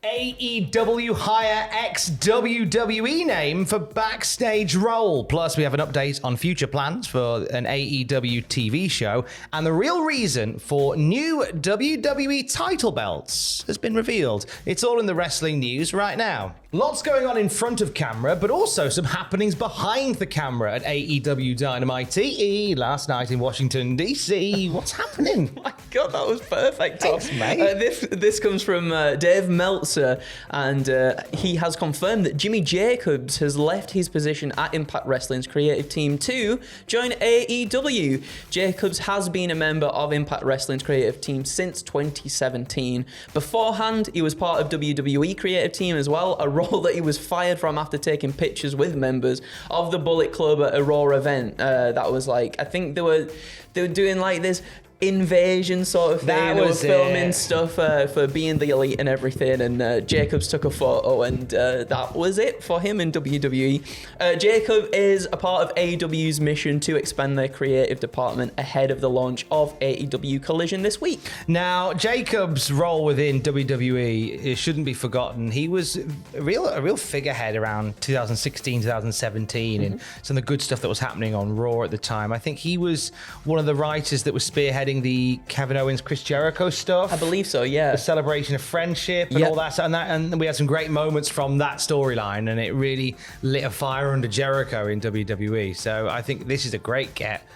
AEW hire ex-WWE name for Backstage role. Plus, we have an update on future plans for an AEW TV show. And the real reason for new WWE title belts has been revealed. It's all in the wrestling news right now. Lots going on in front of camera, but also some happenings behind the camera at AEW Dynamite last night in Washington, D.C. What's happening? My God, that was perfect, Tom. Thanks, mate. This comes from Dave Meltzer, and he has confirmed that Jimmy Jacobs has left his position at Impact Wrestling's creative team to join AEW. Jacobs has been a member of Impact Wrestling's creative team since 2017. Beforehand, he was part of WWE creative team as well, a role that he was fired from after taking pictures with members of the Bullet Club at a Raw event. That was like, I think they were doing like this invasion sort of thing. They were filming stuff for being the elite and everything, and Jacobs took a photo, and that was it for him in WWE. Jacob is a part of AEW's mission to expand their creative department ahead of the launch of AEW Collision this week. Now, Jacob's role within WWE, it shouldn't be forgotten. He was a real figurehead around 2016, 2017, and some of the good stuff that was happening on Raw at the time. I think he was one of the writers that was spearheading the Kevin Owens, Chris Jericho stuff. I believe so, yeah. The celebration of friendship and all that, and we had some great moments from that storyline, and it really lit a fire under Jericho in WWE. So I think this is a great get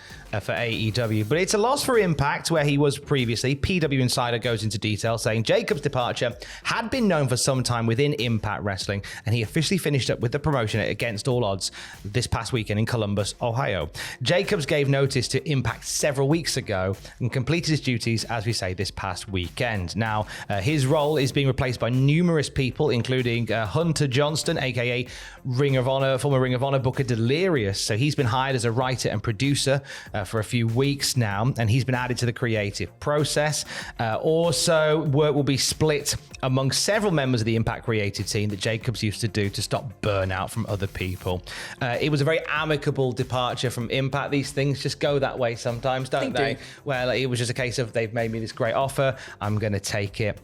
for AEW, but it's a loss for Impact, where he was previously. PW Insider goes into detail, saying Jacob's departure had been known for some time within Impact Wrestling, and he officially finished up with the promotion against all odds this past weekend in Columbus, Ohio. Jacobs gave notice to Impact several weeks ago and completed his duties, as we say, this past weekend. Now, his role is being replaced by numerous people, including Hunter Johnston, aka former Ring of Honor Booker Delirious. So he's been hired as a writer and producer for a few weeks now, and he's been added to the creative process. Also, work will be split among several members of the Impact creative team that Jacobs used to do to stop burnout from other people. It was a very amicable departure from Impact. These things just go that way sometimes, don't they? Well, it was just a case of, they've made me this great offer, I'm going to take it.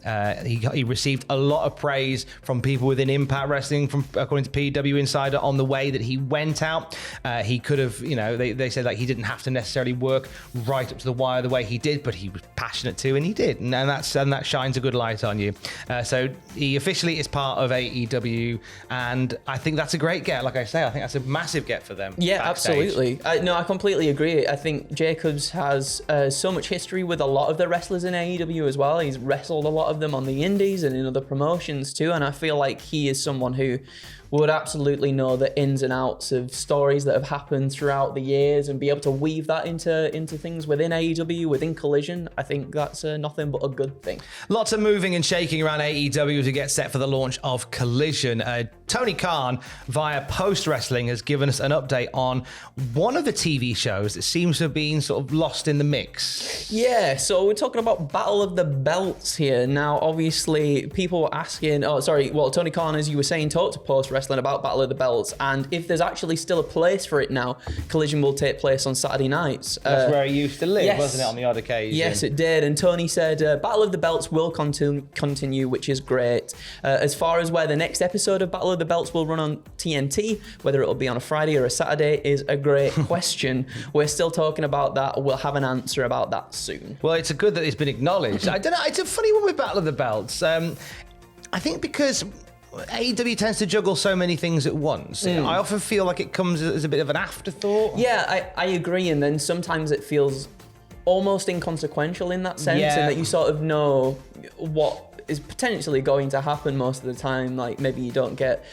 He received a lot of praise from people within Impact Wrestling, according to PW Insider, on the way that he went out. He could have, they said like he didn't have to necessarily work right up to the wire the way he did, but he was passionate too, and he did, and that shines a good light on you. So he officially is part of AEW, and I think that's a great get. Like I say, I think that's a massive get for them. Yeah, Backstage. absolutely. No, I completely agree. I think Jacobs has so much history with a lot of the wrestlers in AEW as well. He's wrestled a lot of them on the indies and in other promotions too, and I feel like he is someone who would absolutely know the ins and outs of stories that have happened throughout the years and be able to weave that into things within AEW, within Collision. I think that's nothing but a good thing. Lots of moving and shaking around AEW to get set for the launch of Collision. Tony Khan, via Post Wrestling, has given us an update on one of the TV shows that seems to have been sort of lost in the mix. Yeah, so we're talking about Battle of the Belts here. Now, obviously, people were asking, Tony Khan, as you were saying, talked to Post Wrestling about Battle of the Belts, and if there's actually still a place for it now, Collision will take place on Saturday nights. That's where it used to live, yes. Wasn't it, on the odd occasion? Yes, it did, and Tony said Battle of the Belts will continue, which is great. As far as where the next episode of Battle of the Belts will run on TNT, whether it'll be on a Friday or a Saturday, is a great question. We're still talking about that. We'll have an answer about that soon. Well, it's good that it's been acknowledged. I don't know, it's a funny one with Battle of the Belts. I think because AEW tends to juggle so many things at once. I often feel like it comes as a bit of an afterthought. Yeah, I agree, and then sometimes it feels almost inconsequential in that sense, and that you sort of know what is potentially going to happen most of the time. Like, maybe you don't get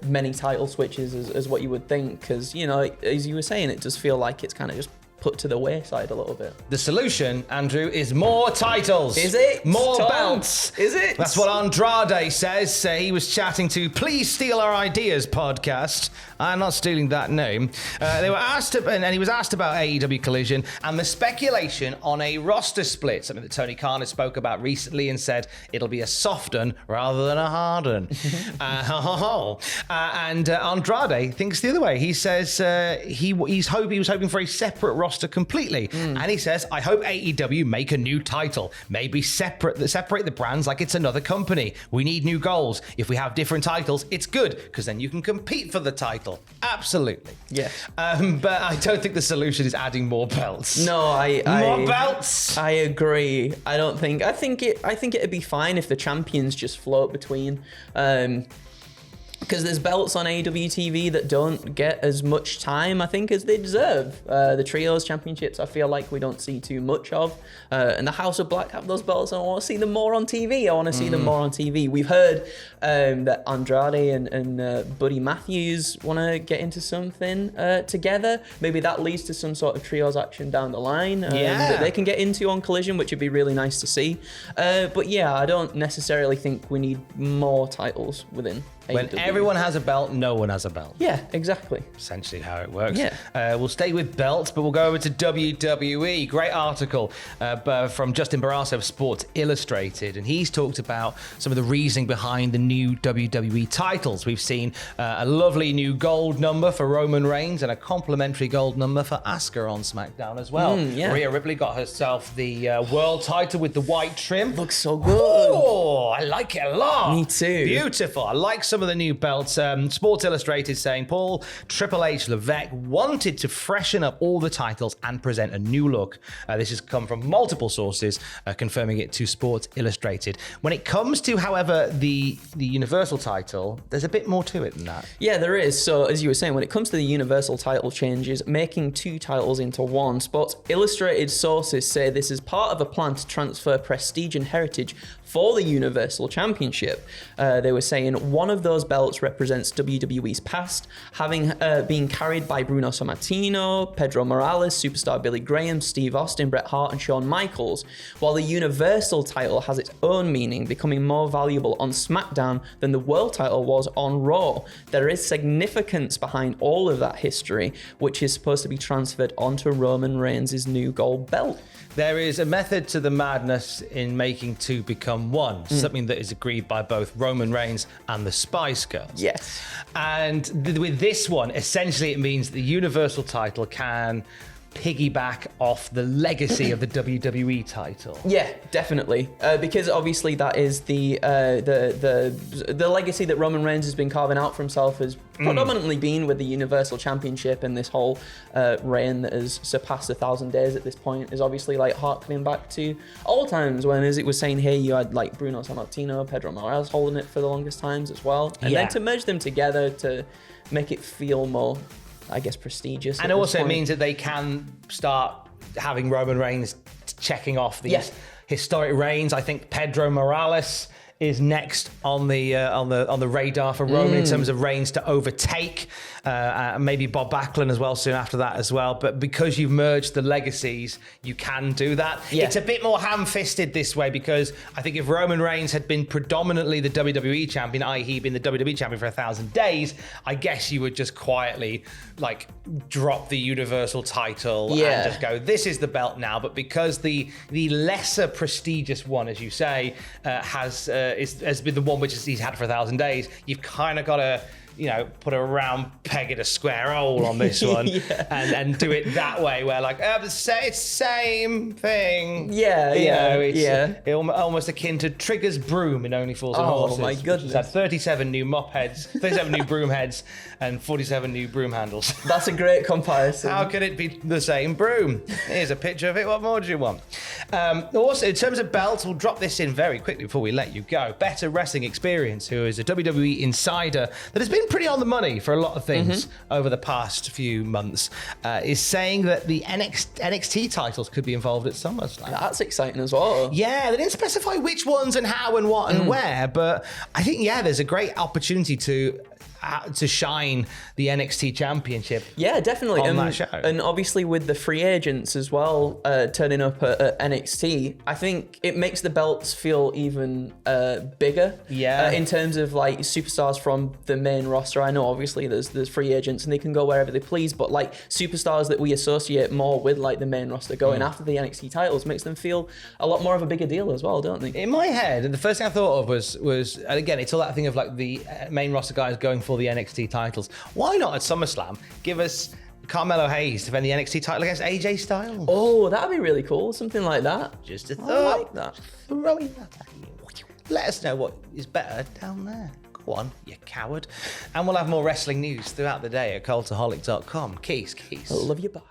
many title switches as what you would think, because, as you were saying, it does feel like it's kind of just put to the wayside a little bit. The solution, Andrew, is more titles. Is it? More Tom, belts. Is it? That's what Andrade says. He was chatting to Please Steal Our Ideas podcast. I'm not stealing that name. They were asked, and he was asked about AEW Collision and the speculation on a roster split, something that Tony Khan has spoke about recently and said it'll be a soft un rather than a hard un. And Andrade thinks the other way. He says he was hoping for a separate roster roster completely. And he says, I hope AEW make a new title, maybe separate the brands like it's another company. We need new goals. If we have different titles, it's good because then you can compete for the title. Absolutely. Yeah. But I don't think the solution is adding more belts. No, more belts. I agree. I think it'd be fine if the champions just float between. Because there's belts on AEW TV that don't get as much time, I think, as they deserve. The Trios Championships, I feel like we don't see too much of. And the House of Black have those belts, and I want to see them more on TV. We've heard that Andrade and Buddy Matthews want to get into something together. Maybe that leads to some sort of Trios action down the line that they can get into on Collision, which would be really nice to see. But yeah, I don't necessarily think we need more titles within AEW. When everyone has a belt, no one has a belt. Yeah, exactly. Essentially how it works. Yeah. We'll stay with belts, but we'll go over to WWE. Great article from Justin Barrasso of Sports Illustrated, and he's talked about some of the reasoning behind the new WWE titles. We've seen a lovely new gold number for Roman Reigns and a complimentary gold number for Asuka on SmackDown as well. Rhea Ripley got herself the world title with the white trim. Looks so good. Oh, I like it a lot. Me too. Beautiful. I like some of the new belts. Sports Illustrated saying Paul Triple H Levesque wanted to freshen up all the titles and present a new look. This has come from multiple sources confirming it to Sports Illustrated. When it comes to, however, the Universal title, there's a bit more to it than that. Yeah, there is. So as you were saying, when it comes to the Universal title changes, making two titles into one, Sports Illustrated sources say this is part of a plan to transfer prestige and heritage for the Universal Championship. They were saying one of those belts represents WWE's past, having been carried by Bruno Sammartino, Pedro Morales, Superstar Billy Graham, Steve Austin, Bret Hart, and Shawn Michaels, while the Universal title has its own meaning, becoming more valuable on SmackDown than the World title was on Raw. There is significance behind all of that history, which is supposed to be transferred onto Roman Reigns' new gold belt. There is a method to the madness in making two become one, something that is agreed by both Roman Reigns and the Spice Girls. Yes. And with this one, essentially it means the Universal title can piggyback off the legacy of the WWE title. Yeah, definitely. Because obviously that is the legacy that Roman Reigns has been carving out for himself has predominantly been with the Universal Championship, and this whole reign that has surpassed 1,000 days at this point is obviously like harkening back to old times when, as it was saying here, you had like Bruno Sammartino, Pedro Morales holding it for the longest times as well. And then to merge them together to make it feel more, I guess, prestigious. And also it means that they can start having Roman Reigns checking off these historic reigns. I think Pedro Morales is next on the radar for Roman in terms of reigns to overtake. Maybe Bob Backlund as well soon after that as well. But because you've merged the legacies, you can do that. Yeah. It's a bit more ham-fisted this way because I think if Roman Reigns had been predominantly the WWE champion, i.e. he'd been the WWE champion for 1,000 days, I guess you would just quietly like drop the Universal title and just go, this is the belt now. But because the lesser prestigious one, as you say, has been the one which he's had for 1,000 days, you've kind of got to put a round peg in a square hole on this one and do it that way where like, it's same thing. It's almost akin to Trigger's broom in Only Fools and Horses. Oh my goodness. She's had 37 new mop heads, 37 new broom heads and 47 new broom handles. That's a great comparison. How could it be the same broom? Here's a picture of it. What more do you want? Also, in terms of belts, we'll drop this in very quickly before we let you go. Better Wrestling Experience, who is a WWE insider that has been pretty on the money for a lot of things over the past few months, is saying that the NXT titles could be involved at SummerSlam. That's exciting as well. Yeah, they didn't specify which ones and how and what and where, but I think, there's a great opportunity to shine the NXT Championship. Yeah, definitely. On that show. And obviously with the free agents as well turning up at NXT, I think it makes the belts feel even bigger. Yeah. In terms of like superstars from the main roster. I know obviously there's free agents and they can go wherever they please, but like superstars that we associate more with like the main roster going after the NXT titles makes them feel a lot more of a bigger deal as well, don't they? In my head, the first thing I thought of was and again, it's all that thing of like the main roster guys going for the NXT titles. Why not at SummerSlam give us Carmelo Hayes defend the NXT title against AJ Styles. Oh, that'd be really cool. Something like that. Just a thought. I like that. Throwing that at you. Let us know what is better down there. Go on, you coward. And we'll have more wrestling news throughout the day at cultaholic.com. Keys. I love you. Bye.